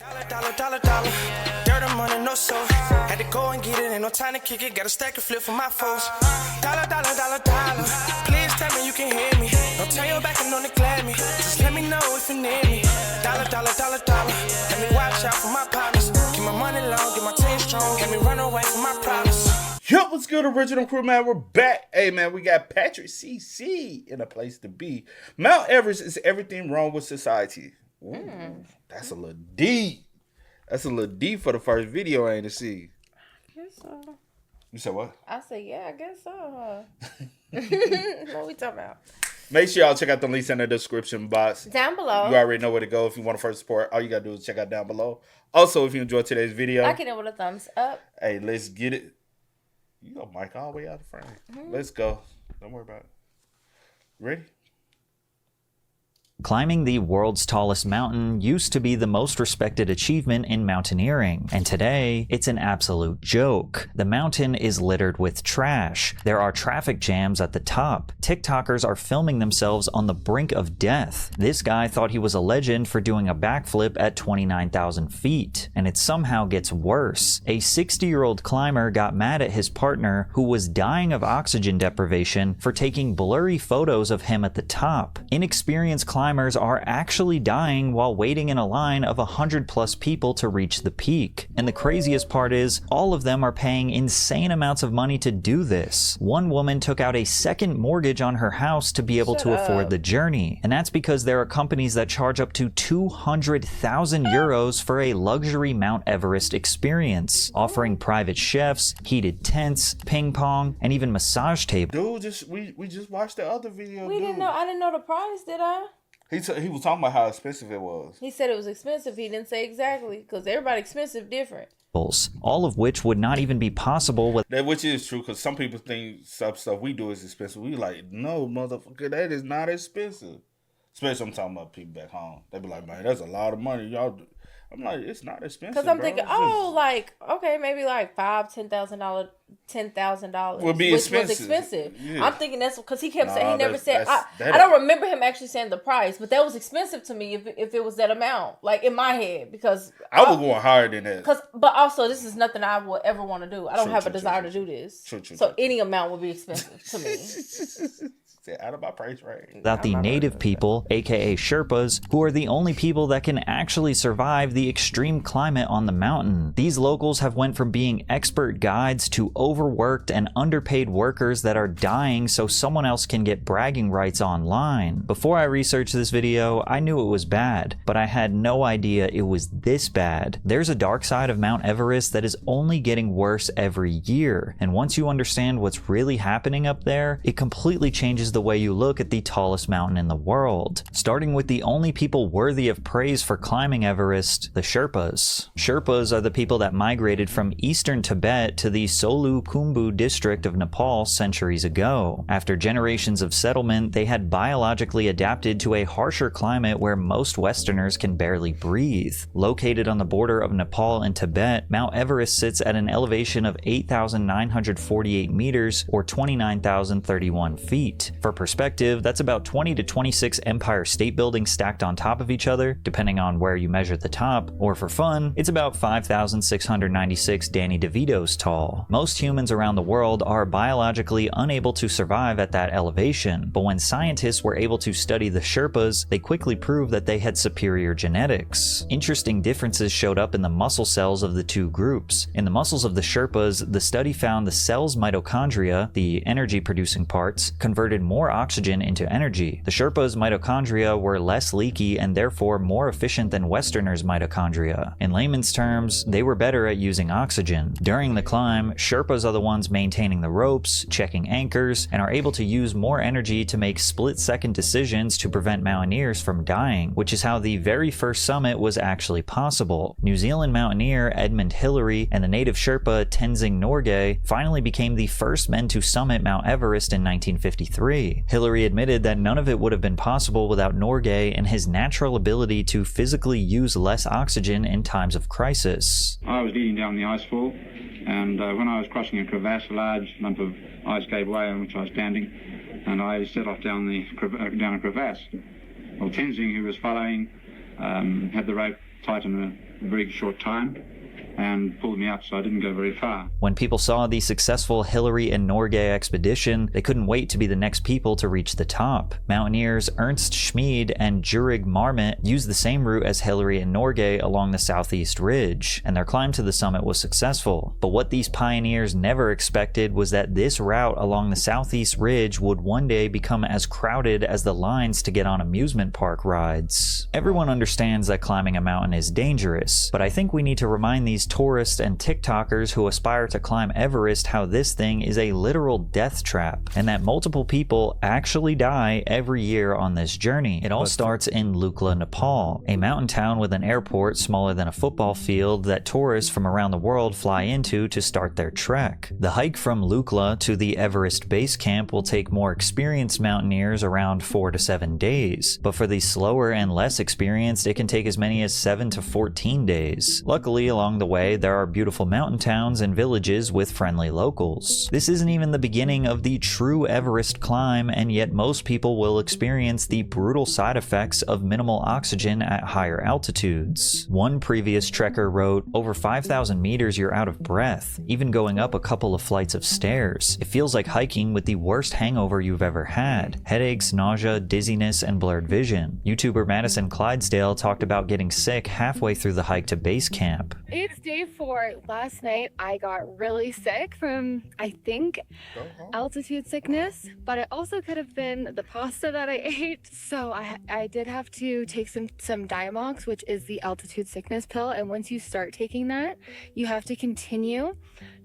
Dollar. Dirt and money, no soul. Had to go and get it, ain't no time to kick it. Got a stack and flip for my foes. Dollar. Please tell me you can hear me. Don't turn your back and don't neglect me. Just let me know if you need me. Dollar. Let me watch out for my partners. Keep my money long, get my team strong. Let me run away from my problems. Yo, what's good, original crew, man? We're back. Hey, man, we got Patrick CC in a place to be. Mount Everest is everything wrong with society. Ooh, that's a little deep. That's a little deep for the first video I ain't to see. I guess so. You said what? I said, yeah, I guess so. What we talking about? Make sure y'all check out the links in the description box. Down below. You already know where to go if you want to first support. All you got to do is check out down below. Also, if you enjoyed today's video. Like it with a thumbs up. Hey, let's get it. You got mic all the way out of frame. Let's go. Don't worry about it. Ready? Climbing the world's tallest mountain used to be the most respected achievement in mountaineering, and today, it's an absolute joke. The mountain is littered with trash. There are traffic jams at the top. TikTokers are filming themselves on the brink of death. This guy thought he was a legend for doing a backflip at 29,000 feet, and it somehow gets worse. A 60-year-old climber got mad at his partner, who was dying of oxygen deprivation, for taking blurry photos of him at the top. Inexperienced climbers are actually dying while waiting in a line of 100+ people to reach the peak. And the craziest part is, all of them are paying insane amounts of money to do this. One woman took out a second mortgage on her house to be able to afford the journey. And that's because there are companies that charge up to 200,000 euros for a luxury Mount Everest experience, offering private chefs, heated tents, ping pong, and even massage tables. Dude, we just watched the other video. I didn't know the price, did I? He was talking about how expensive it was. He said it was expensive. He didn't say exactly, because everybody expensive different. All of which would not even be possible with Which is true, because some people think stuff we do is expensive. We like, no, motherfucker, that is not expensive. Especially I'm talking about people back home. They be like, man, that's a lot of money. Y'all do. I'm like, it's not expensive. Because I'm thinking, okay, maybe like $10,000 would be expensive. Was expensive. Yeah. I'm thinking that's because he kept saying, he never said, I don't remember him actually saying the price, but that was expensive to me if it was that amount, like in my head, because I was going higher than that. But also, this is nothing I would ever want to do. I don't have a desire to do this. So any amount would be expensive to me. Out of my price range. Without the native people, aka Sherpas, who are the only people that can actually survive the extreme climate on the mountain. These locals have went from being expert guides to overworked and underpaid workers that are dying so someone else can get bragging rights online. Before I researched this video, I knew it was bad, but I had no idea it was this bad. There's a dark side of Mount Everest that is only getting worse every year, and once you understand what's really happening up there, it completely changes the way you look at the tallest mountain in the world. Starting with the only people worthy of praise for climbing Everest, the Sherpas. Sherpas are the people that migrated from eastern Tibet to the Solu Khumbu district of Nepal centuries ago. After generations of settlement, they had biologically adapted to a harsher climate where most Westerners can barely breathe. Located on the border of Nepal and Tibet, Mount Everest sits at an elevation of 8,948 meters or 29,031 feet. For perspective, that's about 20 to 26 Empire State Buildings stacked on top of each other, depending on where you measure the top, or for fun, it's about 5,696 Danny DeVitos tall. Most humans around the world are biologically unable to survive at that elevation, but when scientists were able to study the Sherpas, they quickly proved that they had superior genetics. Interesting differences showed up in the muscle cells of the two groups. In the muscles of the Sherpas, the study found the cell's mitochondria, the energy-producing parts, converted more oxygen into energy. The Sherpas' mitochondria were less leaky and therefore more efficient than Westerners' mitochondria. In layman's terms, they were better at using oxygen. During the climb, Sherpas are the ones maintaining the ropes, checking anchors, and are able to use more energy to make split-second decisions to prevent mountaineers from dying, which is how the very first summit was actually possible. New Zealand mountaineer Edmund Hillary and the native Sherpa Tenzing Norgay finally became the first men to summit Mount Everest in 1953. Hillary admitted that none of it would have been possible without Norgay and his natural ability to physically use less oxygen in times of crisis. I was leading down the icefall, and when I was crossing a crevasse, a large lump of ice gave way on which I was standing, and I set off down a crevasse. Well, Tenzing, who was following, had the rope tight in a very short time and pulled me up, so I didn't go very far. When people saw the successful Hillary and Norgay expedition, they couldn't wait to be the next people to reach the top. Mountaineers Ernst Schmid and Jurig Marmot used the same route as Hillary and Norgay along the southeast ridge, and their climb to the summit was successful. But what these pioneers never expected was that this route along the southeast ridge would one day become as crowded as the lines to get on amusement park rides. Everyone understands that climbing a mountain is dangerous, but I think we need to remind these tourists and TikTokers who aspire to climb Everest how this thing is a literal death trap, and that multiple people actually die every year on this journey. It all starts in Lukla, Nepal, a mountain town with an airport smaller than a football field that tourists from around the world fly into to start their trek. The hike from Lukla to the Everest base camp will take more experienced mountaineers around 4 to 7 days, but for the slower and less experienced, it can take as many as 7 to 14 days. Luckily, along the way, there are beautiful mountain towns and villages with friendly locals. This isn't even the beginning of the true Everest climb, and yet most people will experience the brutal side effects of minimal oxygen at higher altitudes. One previous trekker wrote, "Over 5,000 meters you're out of breath, even going up a couple of flights of stairs. It feels like hiking with the worst hangover you've ever had. Headaches, nausea, dizziness, and blurred vision." YouTuber Madison Clydesdale talked about getting sick halfway through the hike to base camp. It's day 4. Last night I got really sick from, I think, altitude sickness, but it also could have been the pasta that I ate. So I did have to take some Diamox, which is the altitude sickness pill. And once you start taking that, you have to continue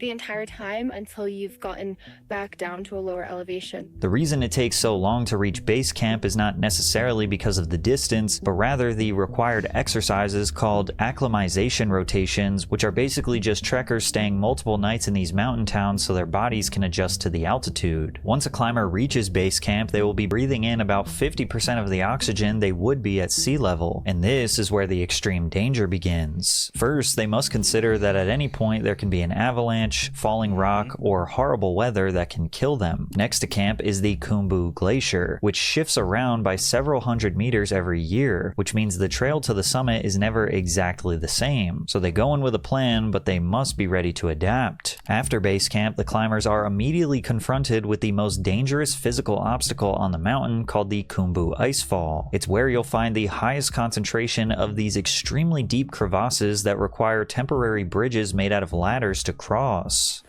the entire time until you've gotten back down to a lower elevation. The reason it takes so long to reach base camp is not necessarily because of the distance, but rather the required exercises called acclimatization rotations, which are basically just trekkers staying multiple nights in these mountain towns so their bodies can adjust to the altitude. Once a climber reaches base camp, they will be breathing in about 50% of the oxygen they would be at sea level, and this is where the extreme danger begins. First, they must consider that at any point there can be an avalanche, falling rock, or horrible weather that can kill them. Next to camp is the Khumbu Glacier, which shifts around by several hundred meters every year, which means the trail to the summit is never exactly the same. So they go in with a plan, but they must be ready to adapt. After base camp, the climbers are immediately confronted with the most dangerous physical obstacle on the mountain called the Khumbu Icefall. It's where you'll find the highest concentration of these extremely deep crevasses that require temporary bridges made out of ladders to cross.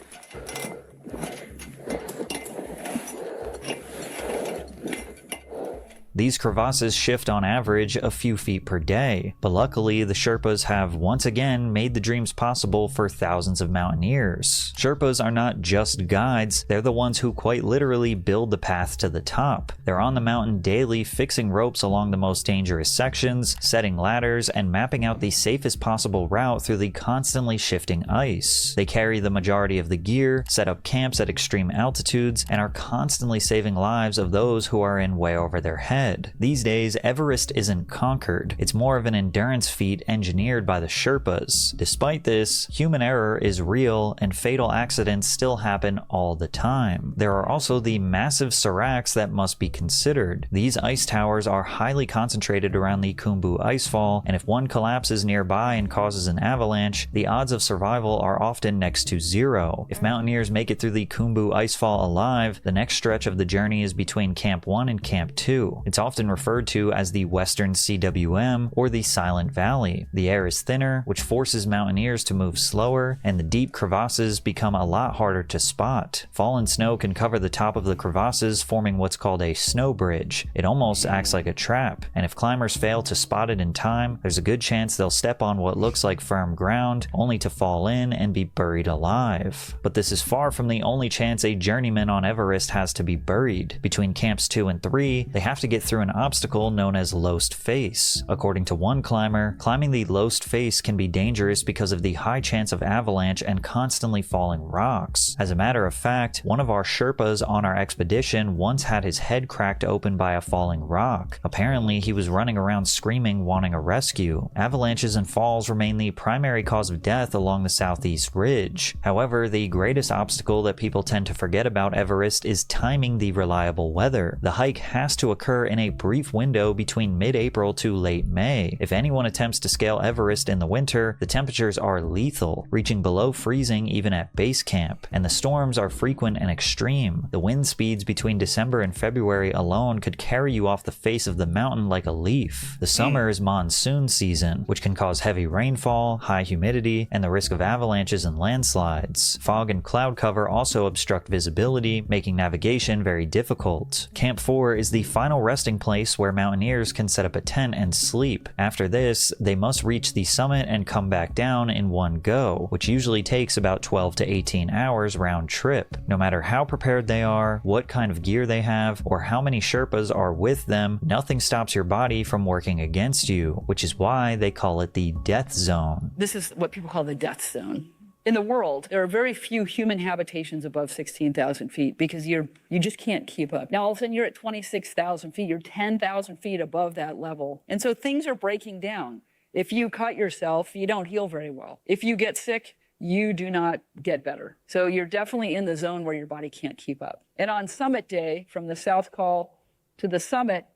These crevasses shift on average a few feet per day, but luckily the Sherpas have once again made the dreams possible for thousands of mountaineers. Sherpas are not just guides, they're the ones who quite literally build the path to the top. They're on the mountain daily, fixing ropes along the most dangerous sections, setting ladders, and mapping out the safest possible route through the constantly shifting ice. They carry the majority of the gear, set up camps at extreme altitudes, and are constantly saving lives of those who are in way over their heads. These days, Everest isn't conquered. It's more of an endurance feat engineered by the Sherpas. Despite this, human error is real and fatal accidents still happen all the time. There are also the massive seracs that must be considered. These ice towers are highly concentrated around the Khumbu Icefall, and if one collapses nearby and causes an avalanche, the odds of survival are often next to zero. If mountaineers make it through the Khumbu Icefall alive, the next stretch of the journey is between Camp 1 and Camp 2. It's often referred to as the Western CWM or the Silent Valley. The air is thinner, which forces mountaineers to move slower, and the deep crevasses become a lot harder to spot. Fallen snow can cover the top of the crevasses, forming what's called a snow bridge. It almost acts like a trap, and if climbers fail to spot it in time, there's a good chance they'll step on what looks like firm ground, only to fall in and be buried alive. But this is far from the only chance a journeyman on Everest has to be buried. Between camps 2 and 3, they have to get through an obstacle known as Lost Face. According to one climber, climbing the Lost Face can be dangerous because of the high chance of avalanche and constantly falling rocks. As a matter of fact, one of our Sherpas on our expedition once had his head cracked open by a falling rock. Apparently, he was running around screaming, wanting a rescue. Avalanches and falls remain the primary cause of death along the southeast ridge. However, the greatest obstacle that people tend to forget about Everest is timing the reliable weather. The hike has to occur in a brief window between mid-April to late May. If anyone attempts to scale Everest in the winter, the temperatures are lethal, reaching below freezing even at base camp, and the storms are frequent and extreme. The wind speeds between December and February alone could carry you off the face of the mountain like a leaf. The summer is monsoon season, which can cause heavy rainfall, high humidity, and the risk of avalanches and landslides. Fog and cloud cover also obstruct visibility, making navigation very difficult. Camp 4 is the final resting place where mountaineers can set up a tent and sleep. After this, they must reach the summit and come back down in one go, which usually takes about 12 to 18 hours round trip. No matter how prepared they are, what kind of gear they have, or how many Sherpas are with them, nothing stops your body from working against you, which is why they call it the death zone. This is what people call the death zone. In the world, there are very few human habitations above 16,000 feet because you just can't keep up. Now, all of a sudden, you're at 26,000 feet. You're 10,000 feet above that level. And so things are breaking down. If you cut yourself, you don't heal very well. If you get sick, you do not get better. So you're definitely in the zone where your body can't keep up. And on summit day, from the South Col to the summit,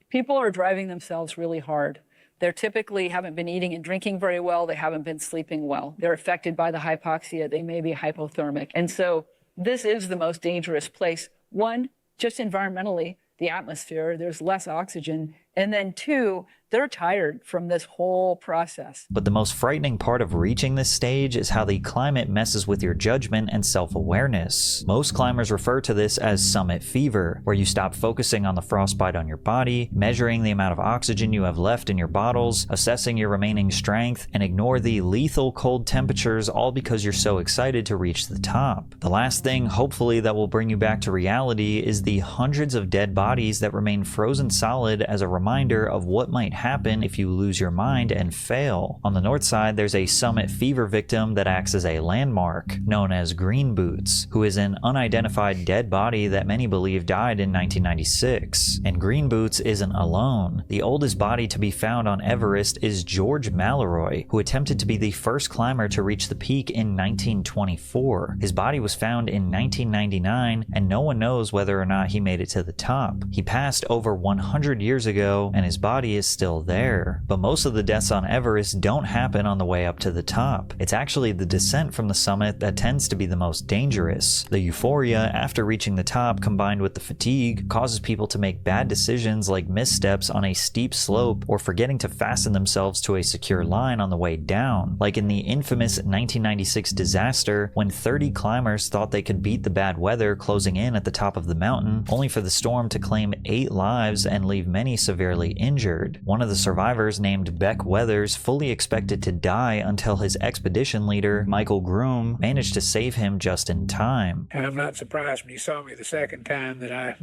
people are driving themselves really hard. They typically haven't been eating and drinking very well. They haven't been sleeping well. They're affected by the hypoxia. They may be hypothermic. And so this is the most dangerous place. One, just environmentally, the atmosphere, there's less oxygen. And then two, they're tired from this whole process. But the most frightening part of reaching this stage is how the climate messes with your judgment and self-awareness. Most climbers refer to this as summit fever, where you stop focusing on the frostbite on your body, measuring the amount of oxygen you have left in your bottles, assessing your remaining strength, and ignore the lethal cold temperatures, all because you're so excited to reach the top. The last thing, hopefully, that will bring you back to reality is the hundreds of dead bodies that remain frozen solid as a reminder of what might happen if you lose your mind and fail. On the north side, there's a summit fever victim that acts as a landmark, known as Green Boots, who is an unidentified dead body that many believe died in 1996. And Green Boots isn't alone. The oldest body to be found on Everest is George Mallory, who attempted to be the first climber to reach the peak in 1924. His body was found in 1999, and no one knows whether or not he made it to the top. He passed over 100 years ago, and his body is still there. But most of the deaths on Everest don't happen on the way up to the top. It's actually the descent from the summit that tends to be the most dangerous. The euphoria after reaching the top, combined with the fatigue, causes people to make bad decisions like missteps on a steep slope or forgetting to fasten themselves to a secure line on the way down. Like in the infamous 1996 disaster, when 30 climbers thought they could beat the bad weather closing in at the top of the mountain, only for the storm to claim 8 lives and leave many severely injured. One of the survivors, named Beck Weathers, fully expected to die until his expedition leader, Michael Groom, managed to save him just in time. And I'm not surprised when you saw me the second time that I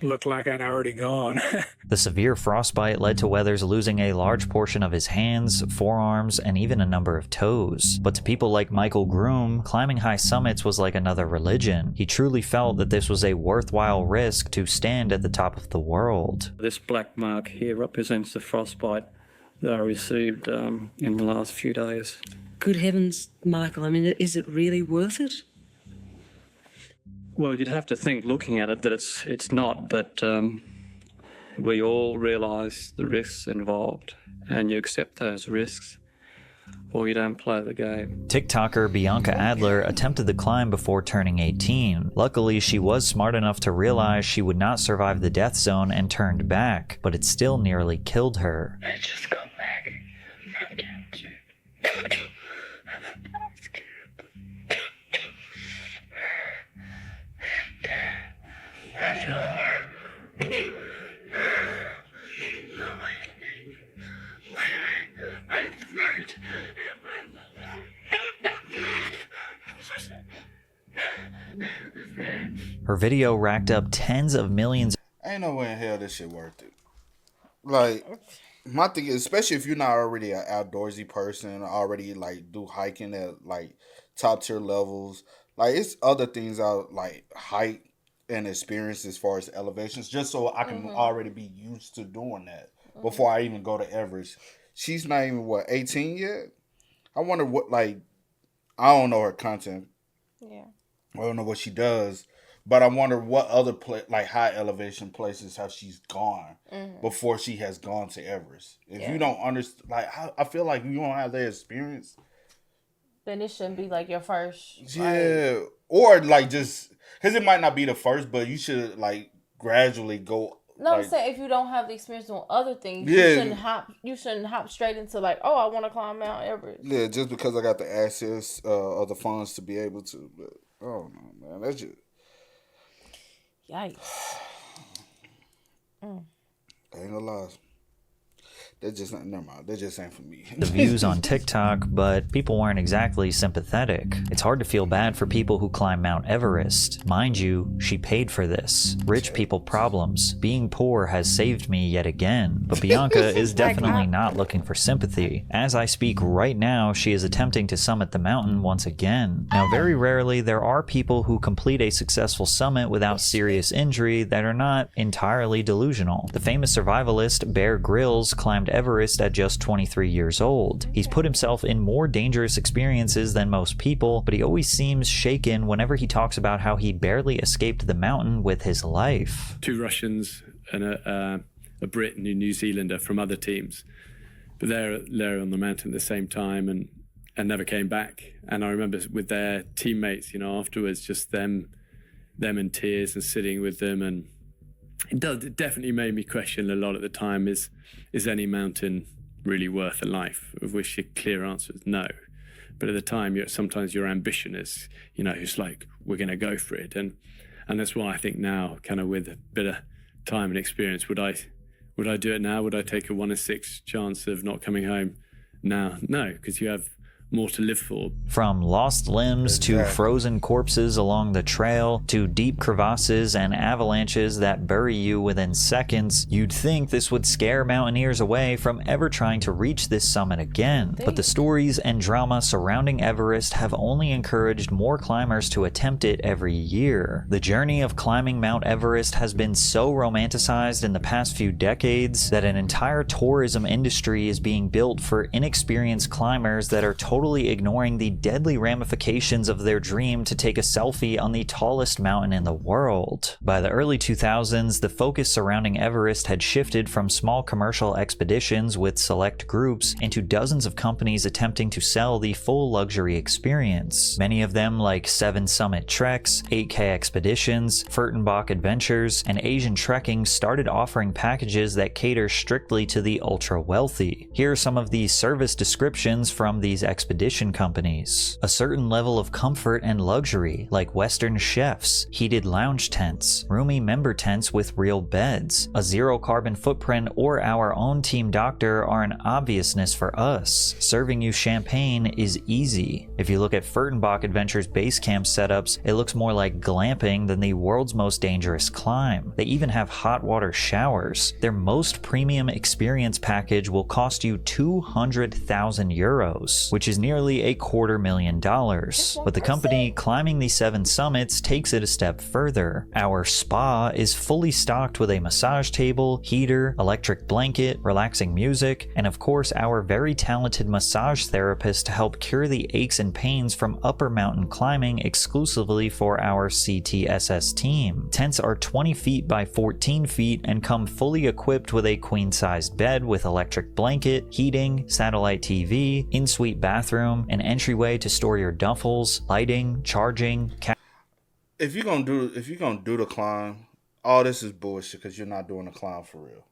looked like I'd already gone. The severe frostbite led to Weathers losing a large portion of his hands, forearms, and even a number of toes. But to people like Michael Groom, climbing high summits was like another religion. He truly felt that this was a worthwhile risk to stand at the top of the world. This black mark here represents the frostbite that I received in the last few days. Good heavens, Michael, I mean, is it really worth it? Well, you'd have to think, looking at it, that it's not, but we all realise the risks involved, and you accept those risks, or you don't play the game. TikToker Bianca Adler attempted the climb before turning 18. Luckily, she was smart enough to realize she would not survive the death zone and turned back, but it still nearly killed her. I just come back. I can't. Her video racked up tens of millions. Ain't no way in hell this shit worth it. Like, my thing is, especially if you're not already an outdoorsy person, already like do hiking at like top tier levels. Like, it's other things out like height and experience as far as elevations, just so I can already be used to doing that before I even go to Everest. She's not even 18 yet. I wonder what, like, I don't know her content. Yeah. I don't know what she does, But I wonder what other like high elevation places have she's gone before she has gone to Everest. If you don't understand, like I feel like you don't have that experience, then it shouldn't be like your first. Yeah, like, or like just because it might not be the first, but you should like gradually go. No, like, I'm saying if you don't have the experience doing other things, you shouldn't hop straight into like, oh, I want to climb Mount Everest. Yeah, just because I got the access of the funds to be able to. But oh no, man, that's just. Yikes. I ain't gonna lie. That just never mind. That just ain't for me. The views on TikTok, but people weren't exactly sympathetic. It's hard to feel bad for people who climb Mount Everest. Mind you, she paid for this. Rich people problems. Being poor has saved me yet again. But Bianca is definitely not looking for sympathy. As I speak right now, she is attempting to summit the mountain once again. Now, very rarely, there are people who complete a successful summit without serious injury that are not entirely delusional. The famous survivalist Bear Grylls climbed Everest at just 23 years old. He's put himself in more dangerous experiences than most people, but he always seems shaken whenever he talks about how he barely escaped the mountain with his life. 2 Russians and a Brit and a New Zealander from other teams, but they're on the mountain at the same time and never came back. And I remember with their teammates, afterwards, just them in tears and sitting with them, and it definitely made me question a lot at the time, is any mountain really worth a life? Of which the clear answer is no. But at the time, sometimes your ambition is, it's like, we're going to go for it. And that's why I think now, kind of with a bit of time and experience, would I do it now? Would I take a 1 in 6 chance of not coming home now? No, because you have more to live for. From lost limbs to frozen corpses along the trail to deep crevasses and avalanches that bury you within seconds, you'd think this would scare mountaineers away from ever trying to reach this summit again. But the stories and drama surrounding Everest have only encouraged more climbers to attempt it every year. The journey of climbing Mount Everest has been so romanticized in the past few decades that an entire tourism industry is being built for inexperienced climbers that are totally ignoring the deadly ramifications of their dream to take a selfie on the tallest mountain in the world. By the early 2000s, the focus surrounding Everest had shifted from small commercial expeditions with select groups into dozens of companies attempting to sell the full luxury experience. Many of them, like 7 Summit Treks, 8K Expeditions, Furtenbach Adventures, and Asian Trekking, started offering packages that cater strictly to the ultra-wealthy. Here are some of the service descriptions from these expedition companies. A certain level of comfort and luxury, like Western chefs, heated lounge tents, roomy member tents with real beds, a zero carbon footprint, or our own team doctor are an obviousness for us. Serving you champagne is easy. If you look at Furtenbach Adventures base camp setups, it looks more like glamping than the world's most dangerous climb. They even have hot water showers. Their most premium experience package will cost you 200,000 euros, which is nearly $250,000. But the company climbing the 7 summits takes it a step further. Our spa is fully stocked with a massage table, heater, electric blanket, relaxing music, and of course our very talented massage therapist to help cure the aches and pains from upper mountain climbing exclusively for our CTSS team. Tents are 20 feet by 14 feet and come fully equipped with a queen-sized bed with electric blanket, heating, satellite TV, in-suite bathroom, an entryway to store your duffels, lighting, charging. If you're gonna do the climb, all this is bullshit because you're not doing the climb for real.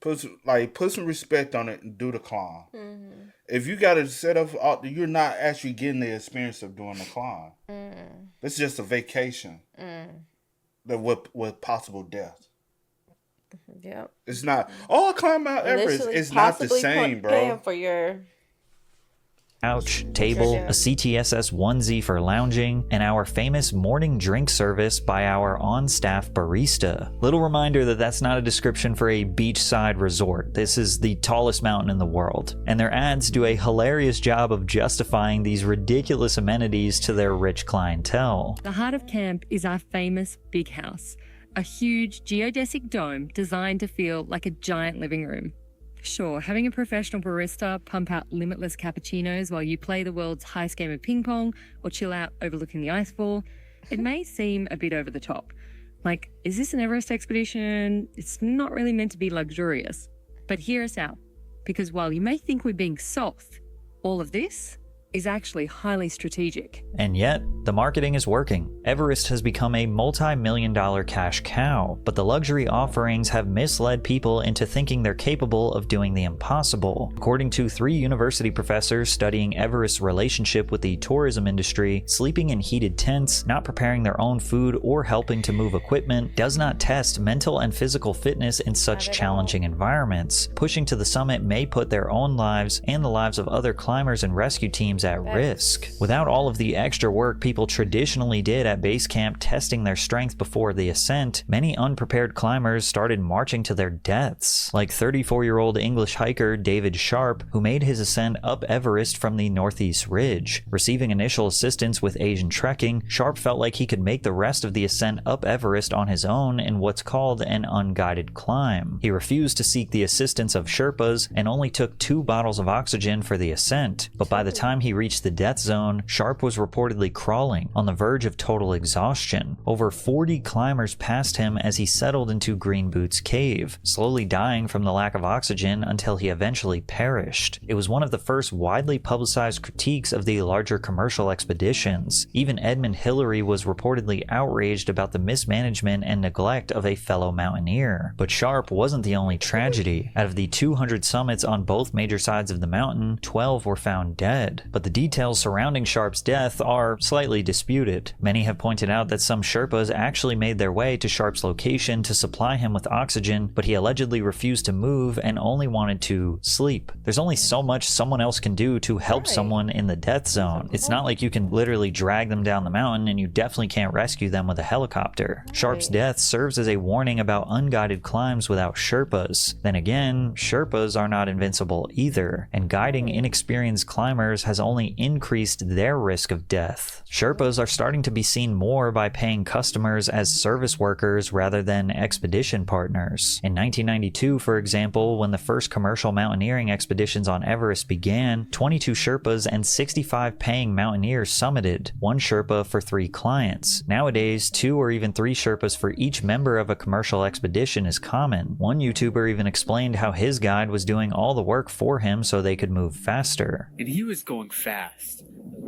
Put some respect on it and do the climb. Mm-hmm. If you got to set up, you're not actually getting the experience of doing the climb. It's just a vacation. With possible death. Yep. It's not. Oh, climb Mount Everest. It's not the same, bro. Paying for your couch, table, a CTSS onesie for lounging, and our famous morning drink service by our on-staff barista. Little reminder that that's not a description for a beachside resort. This is the tallest mountain in the world. And their ads do a hilarious job of justifying these ridiculous amenities to their rich clientele. The heart of camp is our famous big house, a huge geodesic dome designed to feel like a giant living room. Sure, having a professional barista pump out limitless cappuccinos while you play the world's highest game of ping pong or chill out overlooking the icefall, It may seem a bit over the top. Like, is this an Everest expedition? It's not really meant to be luxurious. But hear us out. Because while you may think we're being soft, all of this is actually highly strategic. And yet, the marketing is working. Everest has become a multi-million-dollar cash cow, but the luxury offerings have misled people into thinking they're capable of doing the impossible. According to 3 university professors studying Everest's relationship with the tourism industry, sleeping in heated tents, not preparing their own food, or helping to move equipment does not test mental and physical fitness in such challenging environments. Pushing to the summit may put their own lives and the lives of other climbers and rescue teams at risk. Without all of the extra work people traditionally did at base camp testing their strength before the ascent, many unprepared climbers started marching to their deaths. Like 34-year-old English hiker David Sharp, who made his ascent up Everest from the Northeast Ridge. Receiving initial assistance with Asian trekking, Sharp felt like he could make the rest of the ascent up Everest on his own in what's called an unguided climb. He refused to seek the assistance of Sherpas and only took 2 bottles of oxygen for the ascent, but by the time he reached the death zone, Sharp was reportedly crawling, on the verge of total exhaustion. Over 40 climbers passed him as he settled into Green Boots Cave, slowly dying from the lack of oxygen until he eventually perished. It was one of the first widely publicized critiques of the larger commercial expeditions. Even Edmund Hillary was reportedly outraged about the mismanagement and neglect of a fellow mountaineer. But Sharp wasn't the only tragedy. Out of the 200 summits on both major sides of the mountain, 12 were found dead. But the details surrounding Sharp's death are slightly disputed. Many have pointed out that some Sherpas actually made their way to Sharp's location to supply him with oxygen, but he allegedly refused to move and only wanted to sleep. There's only so much someone else can do to help someone in the death zone. It's not like you can literally drag them down the mountain, and you definitely can't rescue them with a helicopter. Sharp's death serves as a warning about unguided climbs without Sherpas. Then again, Sherpas are not invincible either, and guiding inexperienced climbers has only increased their risk of death. Sherpas are starting to be seen more by paying customers as service workers rather than expedition partners. In 1992, for example, when the first commercial mountaineering expeditions on Everest began, 22 Sherpas and 65 paying mountaineers summited, 1 Sherpa for 3 clients. Nowadays, 2 or even 3 Sherpas for each member of a commercial expedition is common. One YouTuber even explained how his guide was doing all the work for him so they could move faster. And he was going fast.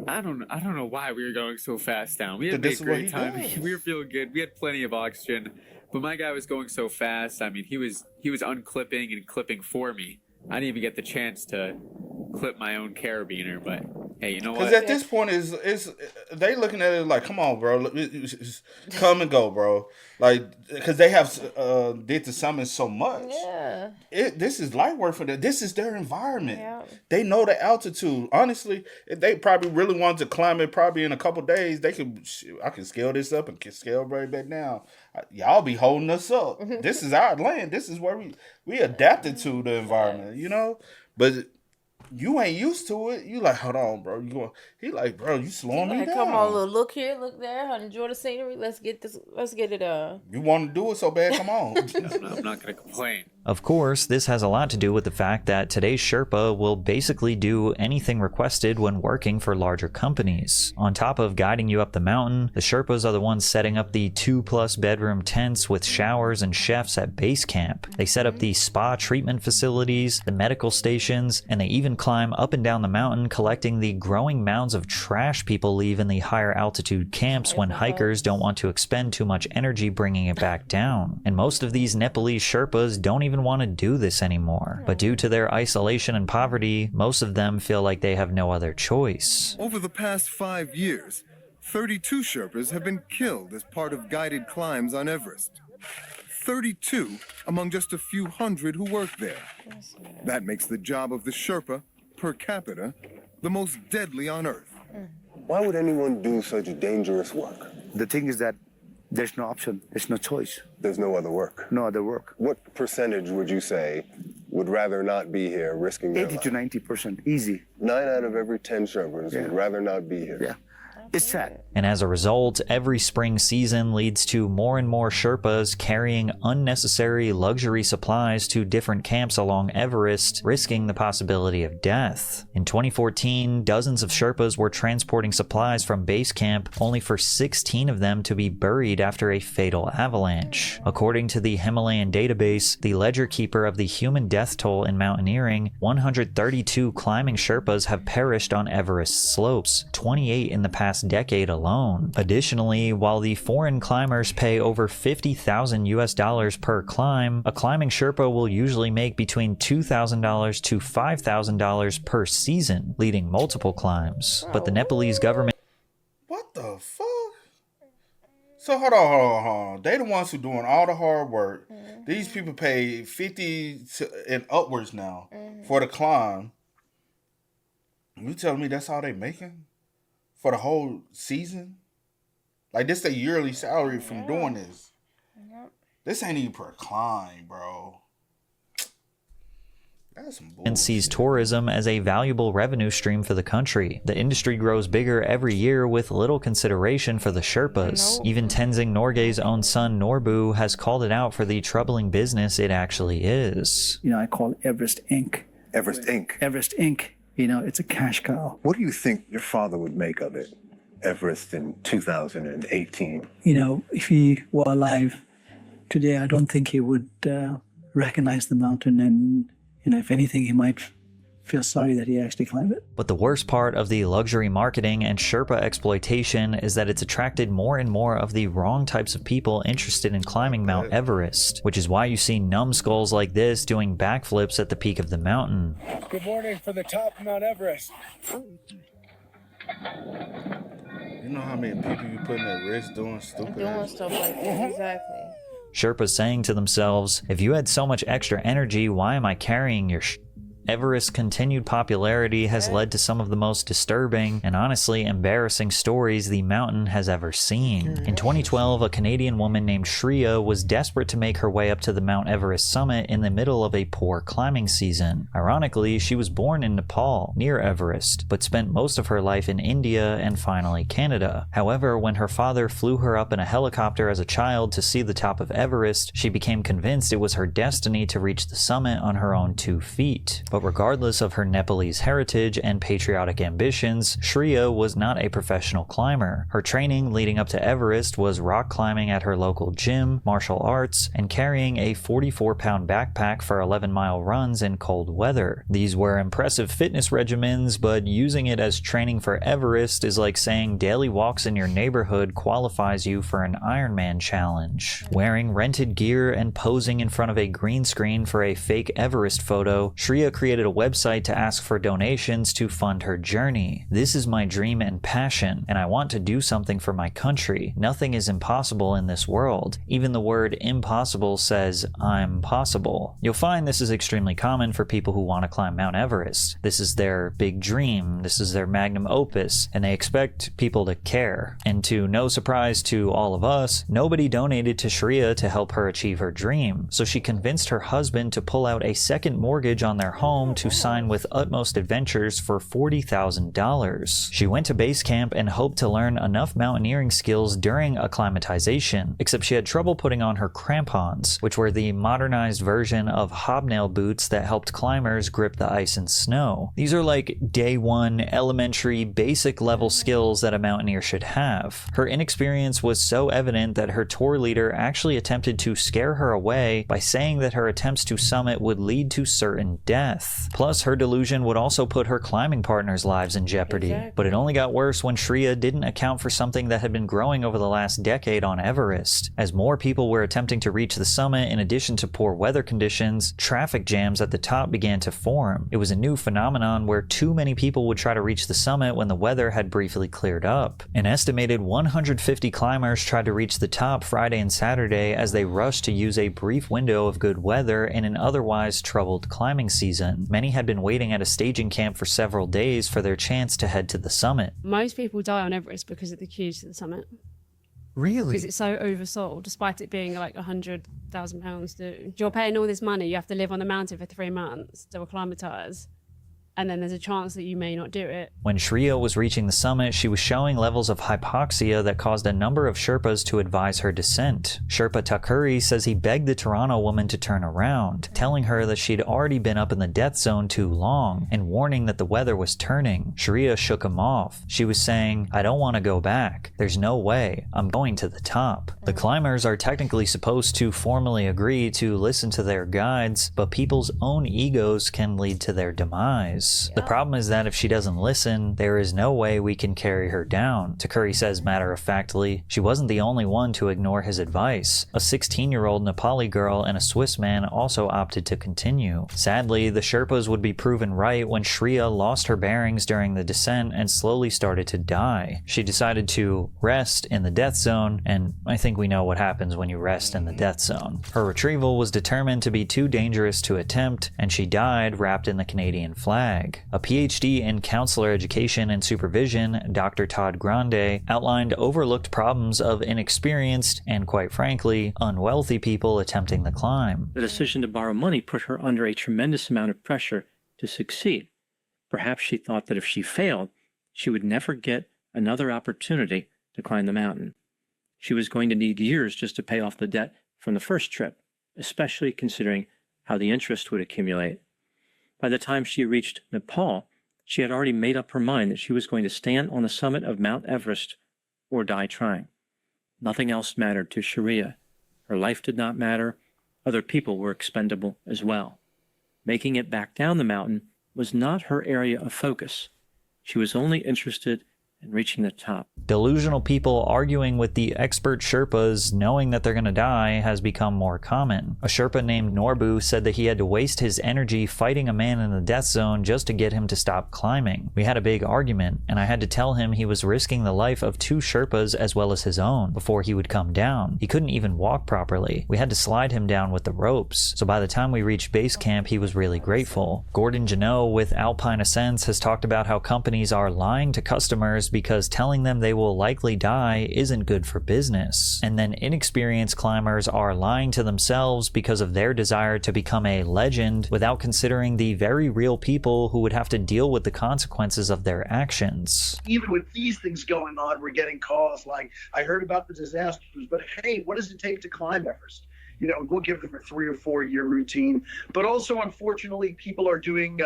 I don't know why we were going so fast down. We had a great time. We were feeling good. We had plenty of oxygen, but my guy was going so fast. I mean, he was unclipping and clipping for me. I didn't even get the chance to clip my own carabiner, but hey, you know what? Because at this point, is they looking at it like, come on, bro, just come and go, bro. Like, because they have did the summit so much. Yeah. This is light work for them. This is their environment. Yeah. They know the altitude. Honestly, if they probably really wanted to climb it, probably in a couple days, they could. I can scale this up and can scale right back down. Y'all be holding us up. This is our land. This is where we adapted to the environment, you know. But you ain't used to it. You like, hold on, bro. You going? He like, bro, you slowing me down. Come on, look here, look there. Enjoy the scenery. Let's get it. You want to do it so bad? Come on. I'm not gonna complain. Of course, this has a lot to do with the fact that today's Sherpa will basically do anything requested when working for larger companies. On top of guiding you up the mountain, the Sherpas are the ones setting up the 2+ bedroom tents with showers and chefs at base camp. They set up the spa treatment facilities, the medical stations, and they even climb up and down the mountain collecting the growing mounds of trash people leave in the higher altitude camps when hikers don't want to expend too much energy bringing it back down. And most of these Nepalese Sherpas don't even want to do this anymore. But due to their isolation and poverty, most of them feel like they have no other choice. Over the past 5 years, 32 Sherpas have been killed as part of guided climbs on Everest. 32 among just a few hundred who work there. That makes the job of the Sherpa, per capita, the most deadly on Earth. Why would anyone do such dangerous work? The thing is that there's no option. There's no choice. There's no other work? No other work. What percentage would you say would rather not be here risking their 80 to 90%. Easy. 9 out of every 10 Sherpas would rather not be here. Yeah. It's sad. And as a result, every spring season leads to more and more Sherpas carrying unnecessary luxury supplies to different camps along Everest, risking the possibility of death. In 2014, dozens of Sherpas were transporting supplies from base camp, only for 16 of them to be buried after a fatal avalanche. According to the Himalayan database, the ledger keeper of the human death toll in mountaineering, 132 climbing Sherpas have perished on Everest slopes, 28 in the past decade alone. Additionally, while the foreign climbers pay over $50,000 per climb, a climbing Sherpa will usually make between $2,000 to $5,000 per season, leading multiple climbs. But the Nepalese government... What the fuck? So hold on. They the ones who doing all the hard work. These people pay 50 and upwards now for the climb. You telling me that's all they making for the whole season? Like, this a yearly salary from doing this. This ain't even per climb, bro. That's some bullshit. And sees tourism as a valuable revenue stream for the country. The industry grows bigger every year with little consideration for the Sherpas. Even Tenzing Norgay's own son Norbu has called it out for the troubling business it actually is. You know, I call it Everest Inc. Everest Inc. Everest Inc. You know, it's a cash cow. What do you think your father would make of it, Everest in 2018? You know, if he were alive today, I don't think he would recognize the mountain, and, you know, if anything, he might feel sorry that he actually climbed it. But the worst part of the luxury marketing and Sherpa exploitation is that it's attracted more and more of the wrong types of people interested in climbing Mount Everest, which is why you see numbskulls like this doing backflips at the peak of the mountain. Good morning for the top of Mount Everest. You know how many people you put in at risk doing stupid stuff like that? Exactly. Sherpas saying to themselves, if you had so much extra energy, why am I carrying your Everest's continued popularity has led to some of the most disturbing and honestly embarrassing stories the mountain has ever seen. In 2012, a Canadian woman named Shreya was desperate to make her way up to the Mount Everest summit in the middle of a poor climbing season. Ironically, she was born in Nepal, near Everest, but spent most of her life in India and finally Canada. However, when her father flew her up in a helicopter as a child to see the top of Everest, she became convinced it was her destiny to reach the summit on her own 2 feet. But regardless of her Nepalese heritage and patriotic ambitions, Shreya was not a professional climber. Her training leading up to Everest was rock climbing at her local gym, martial arts, and carrying a 44-pound backpack for 11-mile runs in cold weather. These were impressive fitness regimens, but using it as training for Everest is like saying daily walks in your neighborhood qualifies you for an Ironman challenge. Wearing rented gear and posing in front of a green screen for a fake Everest photo, Shreya created a website to ask for donations to fund her journey. This is my dream and passion, and I want to do something for my country. Nothing is impossible in this world. Even the word impossible says, I'm possible. You'll find this is extremely common for people who want to climb Mount Everest. This is their big dream, this is their magnum opus, and they expect people to care. And to no surprise to all of us, nobody donated to Shreya to help her achieve her dream. So she convinced her husband to pull out a second mortgage on their home to sign with Utmost Adventures for $40,000. She went to base camp and hoped to learn enough mountaineering skills during acclimatization, except she had trouble putting on her crampons, which were the modernized version of hobnail boots that helped climbers grip the ice and snow. These are like day one, elementary, basic level skills that a mountaineer should have. Her inexperience was so evident that her tour leader actually attempted to scare her away by saying that her attempts to summit would lead to certain death. Plus, her delusion would also put her climbing partners' lives in jeopardy. Exactly. But it only got worse when Shreya didn't account for something that had been growing over the last decade on Everest. As more people were attempting to reach the summit, in addition to poor weather conditions, traffic jams at the top began to form. It was a new phenomenon where too many people would try to reach the summit when the weather had briefly cleared up. An estimated 150 climbers tried to reach the top Friday and Saturday as they rushed to use a brief window of good weather in an otherwise troubled climbing season. Many had been waiting at a staging camp for several days for their chance to head to the summit. Most people die on Everest because of the queues to the summit. Really? Because it's so oversold, despite it being like £100,000 to... You're paying all this money, you have to live on the mountain for 3 months to acclimatise. and then there's a chance that you may not do it. When Shreya was reaching the summit, she was showing levels of hypoxia that caused a number of Sherpas to advise her descent. Sherpa Takuri says he begged the Toronto woman to turn around, telling her that she'd already been up in the death zone too long, and warning that the weather was turning. Shreya shook him off. She was saying, "I don't want to go back. There's no way. I'm going to the top." The climbers are technically supposed to formally agree to listen to their guides, but people's own egos can lead to their demise. The problem is that if she doesn't listen, there is no way we can carry her down. Takuri says matter-of-factly, she wasn't the only one to ignore his advice. A 16-year-old Nepali girl and a Swiss man also opted to continue. Sadly, the Sherpas would be proven right when Shreya lost her bearings during the descent and slowly started to die. She decided to rest in the death zone, and I think we know what happens when you rest in the death zone. Her retrieval was determined to be too dangerous to attempt, and she died wrapped in the Canadian flag. A PhD in counselor education and supervision, Dr. Todd Grande, outlined overlooked problems of inexperienced and, quite frankly, unwealthy people attempting the climb. The decision to borrow money put her under a tremendous amount of pressure to succeed. Perhaps she thought that if she failed, she would never get another opportunity to climb the mountain. She was going to need years just to pay off the debt from the first trip, especially considering how the interest would accumulate. By the time she reached Nepal, she had already made up her mind that she was going to stand on the summit of Mount Everest or die trying. Nothing else mattered to Shreya. Her life did not matter. Other people were expendable as well. Making it back down the mountain was not her area of focus. She was only interested and reaching the top. Delusional people arguing with the expert Sherpas knowing that they're going to die has become more common. A Sherpa named Norbu said that he had to waste his energy fighting a man in the death zone just to get him to stop climbing. We had a big argument, and I had to tell him he was risking the life of 2 Sherpas as well as his own before he would come down. He couldn't even walk properly. We had to slide him down with the ropes, so by the time we reached base camp he was really grateful. Gordon Janot with Alpine Ascents has talked about how companies are lying to customers because telling them they will likely die isn't good for business. And then inexperienced climbers are lying to themselves because of their desire to become a legend without considering the very real people who would have to deal with the consequences of their actions. Even with these things going on, we're getting calls like, I heard about the disasters, but hey, what does it take to climb Everest? You know, we'll give them a 3 or 4 year routine. But also, unfortunately, people are doing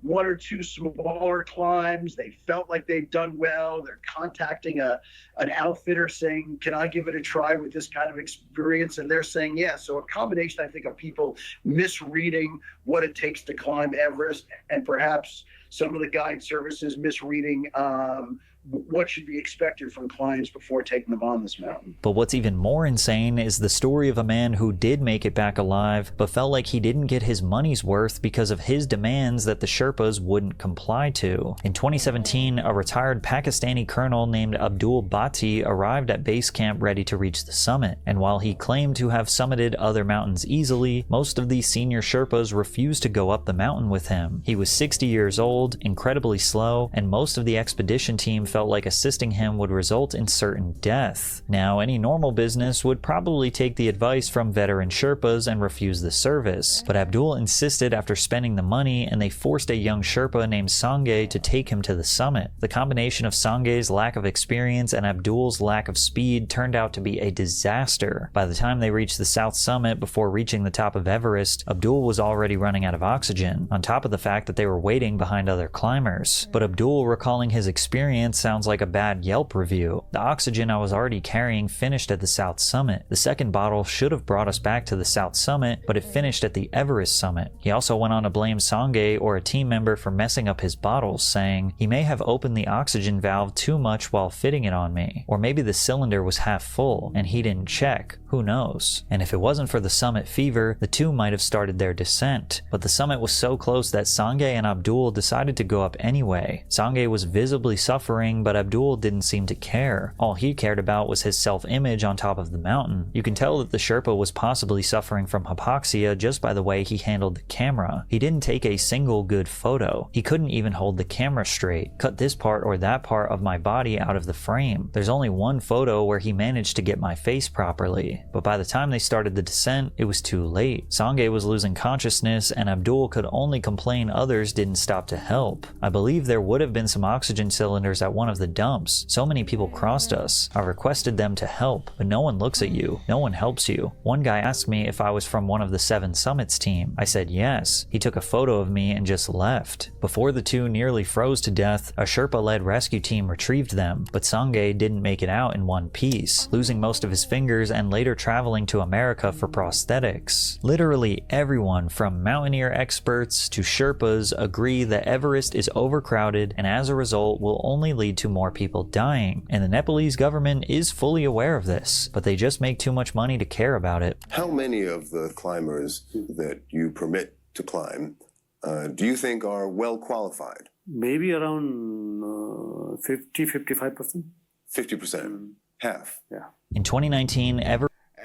1 or 2 smaller climbs. They felt like they've done well. They're contacting an outfitter saying, can I give it a try with this kind of experience? And they're saying, yeah. So a combination, I think, of people misreading what it takes to climb Everest, and perhaps some of the guide services misreading what should be expected from clients before taking them on this mountain. But what's even more insane is the story of a man who did make it back alive, but felt like he didn't get his money's worth because of his demands that the Sherpas wouldn't comply to. In 2017, a retired Pakistani colonel named Abdul Bhatti arrived at base camp ready to reach the summit, and while he claimed to have summited other mountains easily, most of the senior Sherpas refused to go up the mountain with him. He was 60 years old, incredibly slow, and most of the expedition team felt like assisting him would result in certain death. Now, any normal business would probably take the advice from veteran Sherpas and refuse the service, but Abdul insisted after spending the money, and they forced a young Sherpa named Sange to take him to the summit. The combination of Sange's lack of experience and Abdul's lack of speed turned out to be a disaster. By the time they reached the south summit before reaching the top of Everest, Abdul was already running out of oxygen, on top of the fact that they were waiting behind other climbers. But Abdul, recalling his experience, sounds like a bad Yelp review. The oxygen I was already carrying finished at the south summit. The second bottle should have brought us back to the south summit, but it finished at the Everest summit. He also went on to blame Sange or a team member for messing up his bottles, saying, he may have opened the oxygen valve too much while fitting it on me. Or maybe the cylinder was half full and he didn't check. Who knows? And if it wasn't for the summit fever, the two might have started their descent. But the summit was so close that Sange and Abdul decided to go up anyway. Sange was visibly suffering, but Abdul didn't seem to care. All he cared about was his self-image on top of the mountain. You can tell that the Sherpa was possibly suffering from hypoxia just by the way he handled the camera. He didn't take a single good photo. He couldn't even hold the camera straight, cut this part or that part of my body out of the frame. There's only one photo where he managed to get my face properly. But by the time they started the descent, it was too late. Sange was losing consciousness, and Abdul could only complain others didn't stop to help. I believe there would have been some oxygen cylinders at one of the dumps. So many people crossed us. I requested them to help, but no one looks at you. No one helps you. One guy asked me if I was from one of the 7 Summits team. I said yes. He took a photo of me and just left. Before the two nearly froze to death, a Sherpa-led rescue team retrieved them, but Sangay didn't make it out in one piece, losing most of his fingers and later traveling to America for prosthetics. Literally everyone from mountaineer experts to Sherpas agree that Everest is overcrowded and as a result will only lead to more people dying, and the Nepalese government is fully aware of this, but they just make too much money to care about it. How many of the climbers that you permit to climb do you think are well qualified? Maybe around 50-55%. 50%. Half. Yeah. In 2019,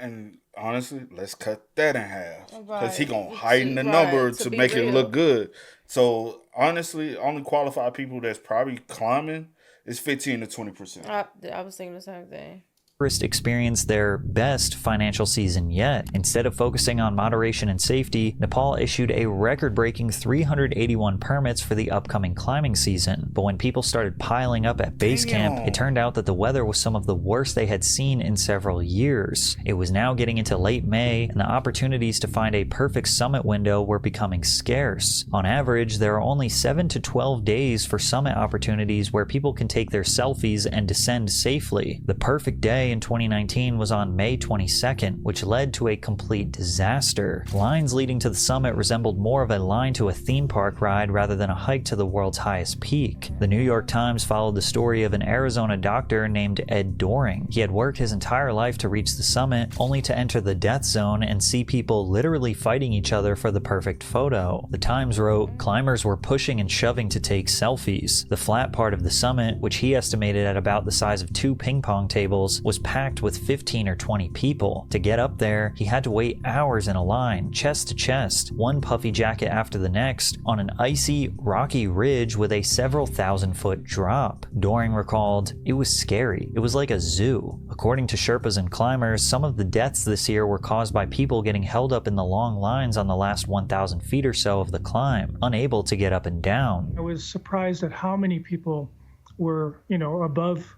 And honestly, let's cut that in half. Because Right. he going to heighten the number to make it look good. So, honestly, only qualified people that's probably climbing is 15 to 20%. I was thinking the same thing. Everest experienced their best financial season yet. Instead of focusing on moderation and safety, Nepal issued a record-breaking 381 permits for the upcoming climbing season. But when people started piling up at base camp, it turned out that the weather was some of the worst they had seen in several years. It was now getting into late May, and the opportunities to find a perfect summit window were becoming scarce. On average, there are only 7 to 12 days for summit opportunities where people can take their selfies and descend safely. The perfect day in 2019 was on May 22nd, which led to a complete disaster. Lines leading to the summit resembled more of a line to a theme park ride rather than a hike to the world's highest peak. The New York Times followed the story of an Arizona doctor named Ed Doring. He had worked his entire life to reach the summit, only to enter the death zone and see people literally fighting each other for the perfect photo. The Times wrote, climbers were pushing and shoving to take selfies. The flat part of the summit, which he estimated at about the size of 2 ping pong tables, was packed with 15 or 20 people. To get up there, he had to wait hours in a line, chest to chest, one puffy jacket after the next, on an icy, rocky ridge with a several thousand-foot drop. Doring recalled, "It was scary. It was like a zoo." According to Sherpas and climbers, some of the deaths this year were caused by people getting held up in the long lines on the last 1,000 feet or so of the climb, unable to get up and down. I was surprised at how many people were, above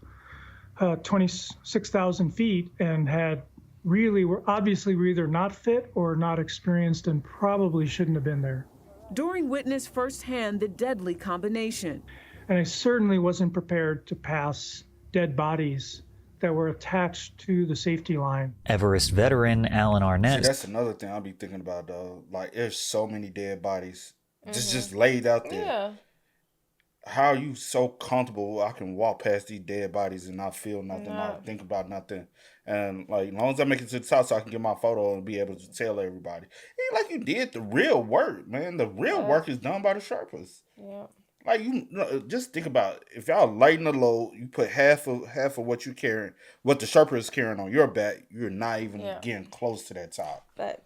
26,000 feet and were obviously either not fit or not experienced and probably shouldn't have been there. Doring witnessed firsthand the deadly combination. And I certainly wasn't prepared to pass dead bodies that were attached to the safety line. Everest veteran Alan Arnett. See, that's another thing I'll be thinking about, though. Like, there's so many dead bodies just laid out there. Yeah. How are you so comfortable? I can walk past these dead bodies and not feel nothing, not think about nothing. And like, as long as I make it to the top so I can get my photo and be able to tell everybody. It ain't like you did the real work, man. The real work is done by the Sherpas. Yeah. Like, just think about it. If y'all lighten the load, you put half of what you carrying, what the Sherpa is carrying on your back, you're not even getting close to that top. But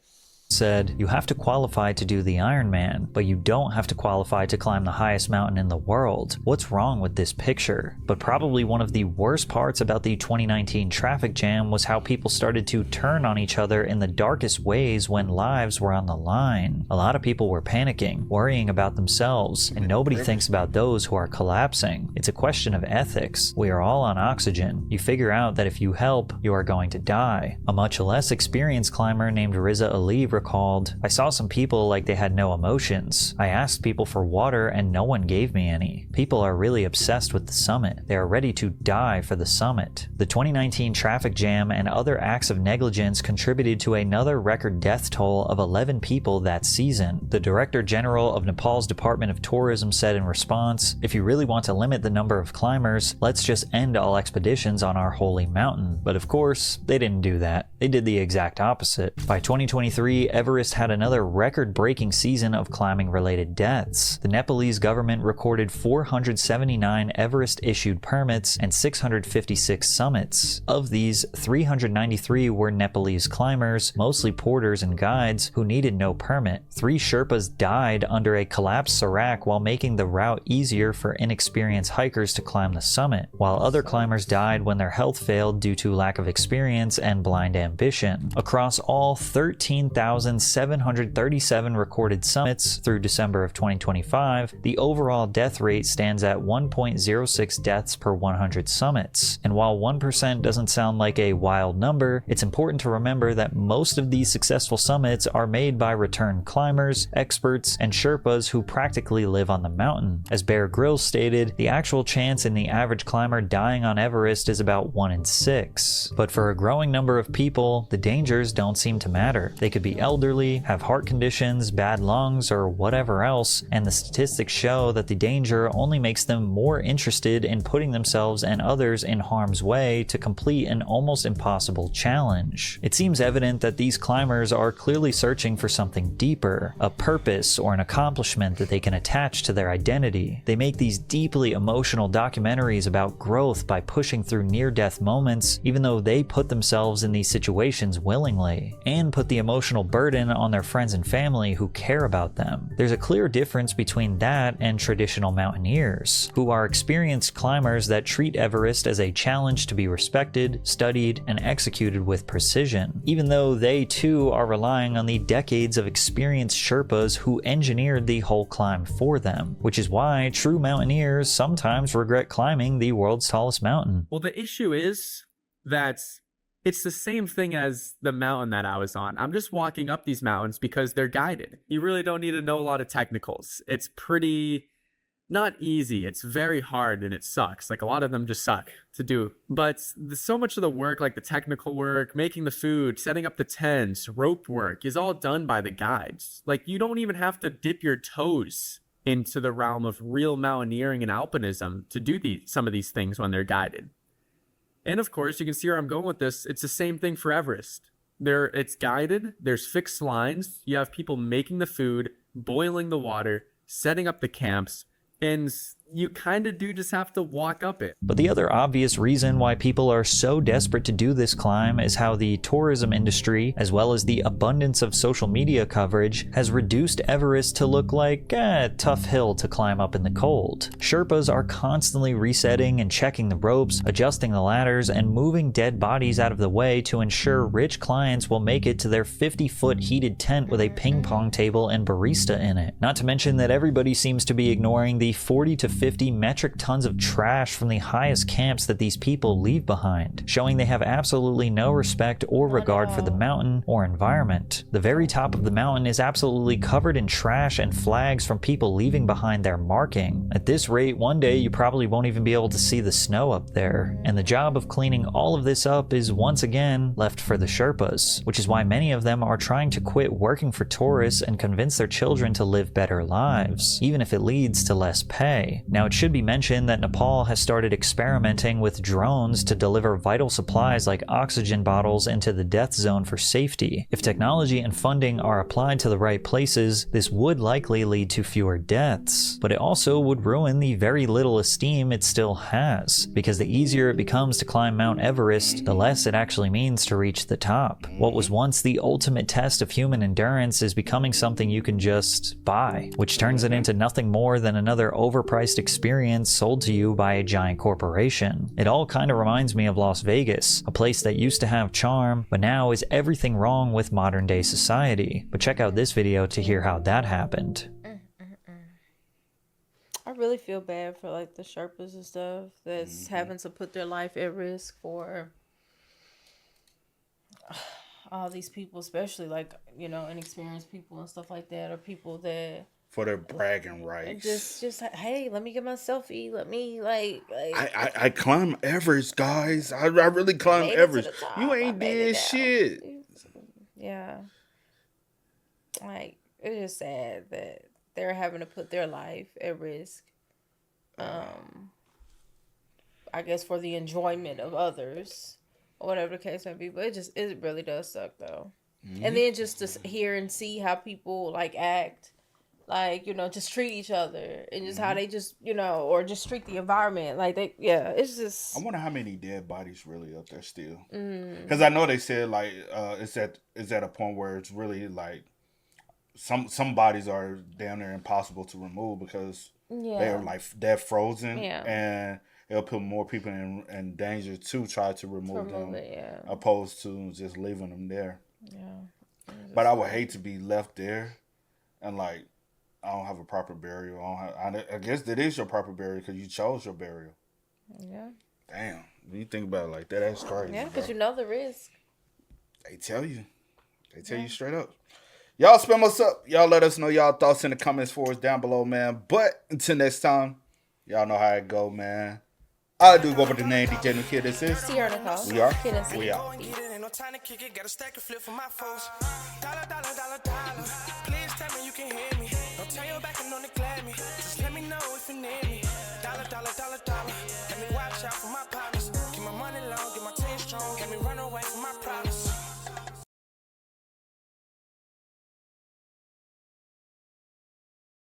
said, you have to qualify to do the Ironman, but you don't have to qualify to climb the highest mountain in the world. What's wrong with this picture? But probably one of the worst parts about the 2019 traffic jam was how people started to turn on each other in the darkest ways when lives were on the line. A lot of people were panicking, worrying about themselves, and nobody thinks about those who are collapsing. It's a question of ethics. We are all on oxygen. You figure out that if you help, you are going to die. A much less experienced climber named Riza Ali recalled, "I saw some people like they had no emotions. I asked people for water and no one gave me any. People are really obsessed with the summit. They are ready to die for the summit." The 2019 traffic jam and other acts of negligence contributed to another record death toll of 11 people that season. The Director General of Nepal's Department of Tourism said in response, "If you really want to limit the number of climbers, let's just end all expeditions on our holy mountain." But of course, they didn't do that. They did the exact opposite. By 2023, Everest had another record-breaking season of climbing-related deaths. The Nepalese government recorded 479 Everest-issued permits and 656 summits. Of these, 393 were Nepalese climbers, mostly porters and guides, who needed no permit. 3 Sherpas died under a collapsed serac while making the route easier for inexperienced hikers to climb the summit, while other climbers died when their health failed due to lack of experience and blind ambition. Across all 13,000 1,737 recorded summits through December of 2025, the overall death rate stands at 1.06 deaths per 100 summits. And while 1% doesn't sound like a wild number, it's important to remember that most of these successful summits are made by returned climbers, experts, and Sherpas who practically live on the mountain. As Bear Grylls stated, the actual chance in the average climber dying on Everest is about 1 in 6. But for a growing number of people, the dangers don't seem to matter. They could be elderly, have heart conditions, bad lungs, or whatever else, and the statistics show that the danger only makes them more interested in putting themselves and others in harm's way to complete an almost impossible challenge. It seems evident that these climbers are clearly searching for something deeper, a purpose or an accomplishment that they can attach to their identity. They make these deeply emotional documentaries about growth by pushing through near-death moments, even though they put themselves in these situations willingly, and put the emotional burden on their friends and family who care about them. There's a clear difference between that and traditional mountaineers, who are experienced climbers that treat Everest as a challenge to be respected, studied, and executed with precision, even though they too are relying on the decades of experienced Sherpas who engineered the whole climb for them, which is why true mountaineers sometimes regret climbing the world's tallest mountain. Well, the issue is that it's the same thing as the mountain that I was on. I'm just walking up these mountains because they're guided. You really don't need to know a lot of technicals. It's pretty not easy. It's very hard and it sucks. Like a lot of them just suck to do. But so much of the work, like the technical work, making the food, setting up the tents, rope work is all done by the guides. Like you don't even have to dip your toes into the realm of real mountaineering and alpinism to do some of these things when they're guided. And of course, you can see where I'm going with this. It's the same thing for Everest. It's guided. There's fixed lines. You have people making the food, boiling the water, setting up the camps, and you kind of do just have to walk up it. But the other obvious reason why people are so desperate to do this climb is how the tourism industry, as well as the abundance of social media coverage, has reduced Everest to look like a tough hill to climb up in the cold. Sherpas are constantly resetting and checking the ropes, adjusting the ladders, and moving dead bodies out of the way to ensure rich clients will make it to their 50-foot heated tent with a ping pong table and barista in it. Not to mention that everybody seems to be ignoring the 40 to 50 metric tons of trash from the highest camps that these people leave behind, showing they have absolutely no respect or regard for the mountain or environment. The very top of the mountain is absolutely covered in trash and flags from people leaving behind their marking. At this rate, one day you probably won't even be able to see the snow up there, and the job of cleaning all of this up is once again left for the Sherpas, which is why many of them are trying to quit working for tourists and convince their children to live better lives, even if it leads to less pay. Now, it should be mentioned that Nepal has started experimenting with drones to deliver vital supplies like oxygen bottles into the death zone for safety. If technology and funding are applied to the right places, this would likely lead to fewer deaths, but it also would ruin the very little esteem it still has, because the easier it becomes to climb Mount Everest, the less it actually means to reach the top. What was once the ultimate test of human endurance is becoming something you can just buy, which turns it into nothing more than another overpriced experience sold to you by a giant corporation. It all kind of reminds me of Las Vegas, a place that used to have charm, but now is everything wrong with modern day society. But check out this video to hear how that happened. I really feel bad for like the Sherpas and stuff that's having to put their life at risk for all these people, especially like, you know, inexperienced people and stuff like that, or people that for their bragging rights. Just hey, let me get my selfie. Let me like I climb Everest, guys. I really climb Everest. You ain't did shit. Yeah. Like, it's just sad that they're having to put their life at risk. I guess for the enjoyment of others, or whatever the case may be. But it really does suck though. And then just to hear and see how people like act. Like, you know, just treat each other and just how they just, you know, or just treat the environment. Like, it's just. I wonder how many dead bodies really up there still. Because I know they said, like, it's at a point where it's really, like, some bodies are damn near impossible to remove because they're, like, they're frozen. Yeah. And it'll put more people in danger to try to remove them opposed to just leaving them there. Yeah. But I would hate to be left there and like I don't have a proper burial. I guess that is your proper burial because you chose your burial. Yeah. Damn. When you think about it like that, that's crazy. Yeah, because you know the risk. They tell you. They tell you straight up. Y'all spam us up. Y'all let us know y'all thoughts in the comments for us down below, man. But until next time, y'all know how it go, man. I do go by the name DJ New Kid. This is Sierra Nicole. We are. Kid and C. We out. No time to kick it, got a stack of flip for my folks. Dollar, dollar, dollar, dollar. Please tell me you can hear me. Don't turn your back and don't neglect me. Just let me know if you need me. Dollar, dollar, dollar, dollar. Let me watch out for my partners.